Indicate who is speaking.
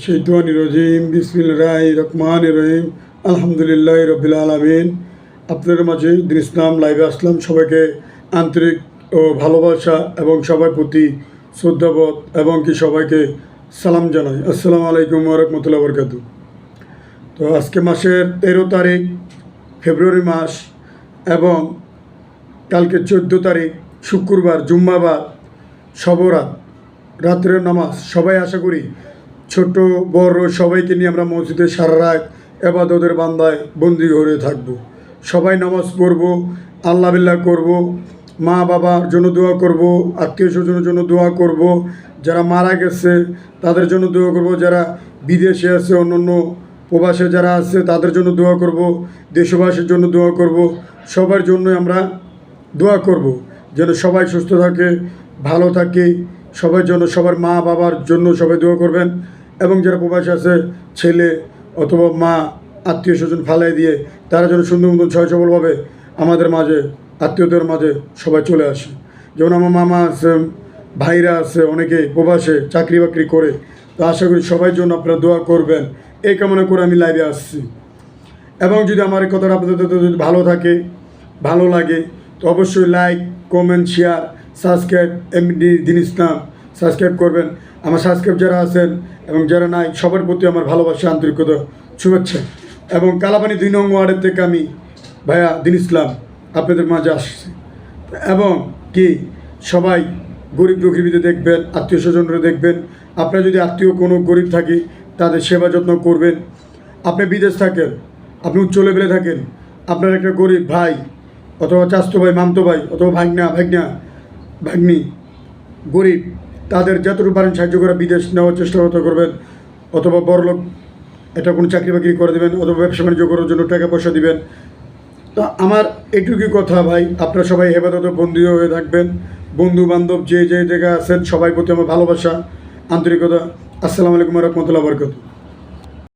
Speaker 1: শৈতানির রাজিম বিসমিল্লাহির রহমানির রহিম আলহামদুলিল্লাহি রাব্বিল আলামিন। আপনাদের মাঝে দিন ইসলাম লাইভে আসলাম। সবাইকে আন্তরিক ও ভালোবাসা এবং সবার প্রতি শ্রদ্ধাবোধ এবং কি সবাইকে সালাম জানাই। আসসালামু আলাইকুম ওয়া রাহমাতুল্লাহি ওয়া বারাকাতুহু। তো আজকে মাসের 13 তারিখ ফেব্রুয়ারি মাস এবং কালকে 14 তারিখ শুক্রবার জুম্মাবার শবরাত রাত্রের নামাজ। সবাই আশা করি ছোট বড় সবাইকে নিয়ে আমরা মসজিদে সারা রাত ইবাদতের বান্দায় বন্দি হয়ে থাকব। সবাই নামাজ পড়ব, আল্লাহ বিল্লাহ করব, মা বাবার জন্য দোয়া করব, আত্মীয় স্বজনের জন্য দোয়া করব, যারা মারা গেছে তাদের জন্য দোয়া করব, যারা বিদেশে আছে অন্যান্য প্রবাসে যারা আছে তাদের জন্য দোয়া করব, দেশবাসীর জন্য দোয়া করব, সবার জন্য আমরা দোয়া করব যেন সবাই সুস্থ থাকে, ভালো থাকে। সবার জন্য, সবার মা বাবার জন্য সবাই দোয়া করবেন। এবং যারা প্রবাসী আছে ছেলে অথবা মা আত্মীয় স্বজন ফালাই দিয়ে তারা যেন সুন্দর মতন ছয় সবলভাবে আমাদের মাঝে আত্মীয়দের মাঝে সবাই চলে আসে। যেমন আমার মামা আছে, ভাইরা আছে, অনেকে প্রবাসে চাকরি বাকরি করে। তো আশা করি সবাই জন্য আপনারা দোয়া করবেন, এই কামনা করে আমি লাইভে আসছি। এবং যদি আমার এই কথাটা আপনাদের যদি ভালো থাকে, ভালো লাগে, তো অবশ্যই like, comment, share, subscribe MD দিন ইসলাম সাবস্ক্রাইব করবেন। আমার সাবস্ক্রাইব যারা আছেন এবং যারা নাই সবার প্রতি আমার ভালোবাসা, আন্তরিকতা, শুভেচ্ছা। এবং কালাপানি 2 নং ওয়ার্ডের থেকে আমি ভাইয়া দিন ইসলাম আপনাদের মাঝে আসছি। এবং কি সবাই গরিব দুঃখীদের দেখবেন, আত্মীয় স্বজনরা দেখবেন। আপনারা যদি আত্মীয় কোনো গরিব থাকে তাদের সেবা যত্ন করবেন। আপনি বিদেশ থাকেন, আপনি উচ্চ লেভেলে থাকেন, আপনার একটা গরিব ভাই অথবা চাচতো ভাই, মামতো ভাই অথবা ভাগ্নি গরিব, তাদের যতটুকু পারেন সাহায্য করে বিদেশ নেওয়ার চেষ্টা করবেন। অথবা বড়লোক এটা কোনো চাকরি বাকরি করে দেবেন, অথবা ব্যবসা বাণিজ্য করার জন্য টাকা পয়সা দিবেন। তো আমার এটুকুই কথা ভাই, আপনারা সবাই হেফাজতে বন্দী হয়ে থাকবেন। বন্ধু বান্ধব যে জায়গায় আছেন সবাই প্রতি আমার ভালোবাসা, আন্তরিকতা। আসসালামু আলাইকুম ওয়া রাহমাতুল্লাহি ওয়া বারাকাতুহু।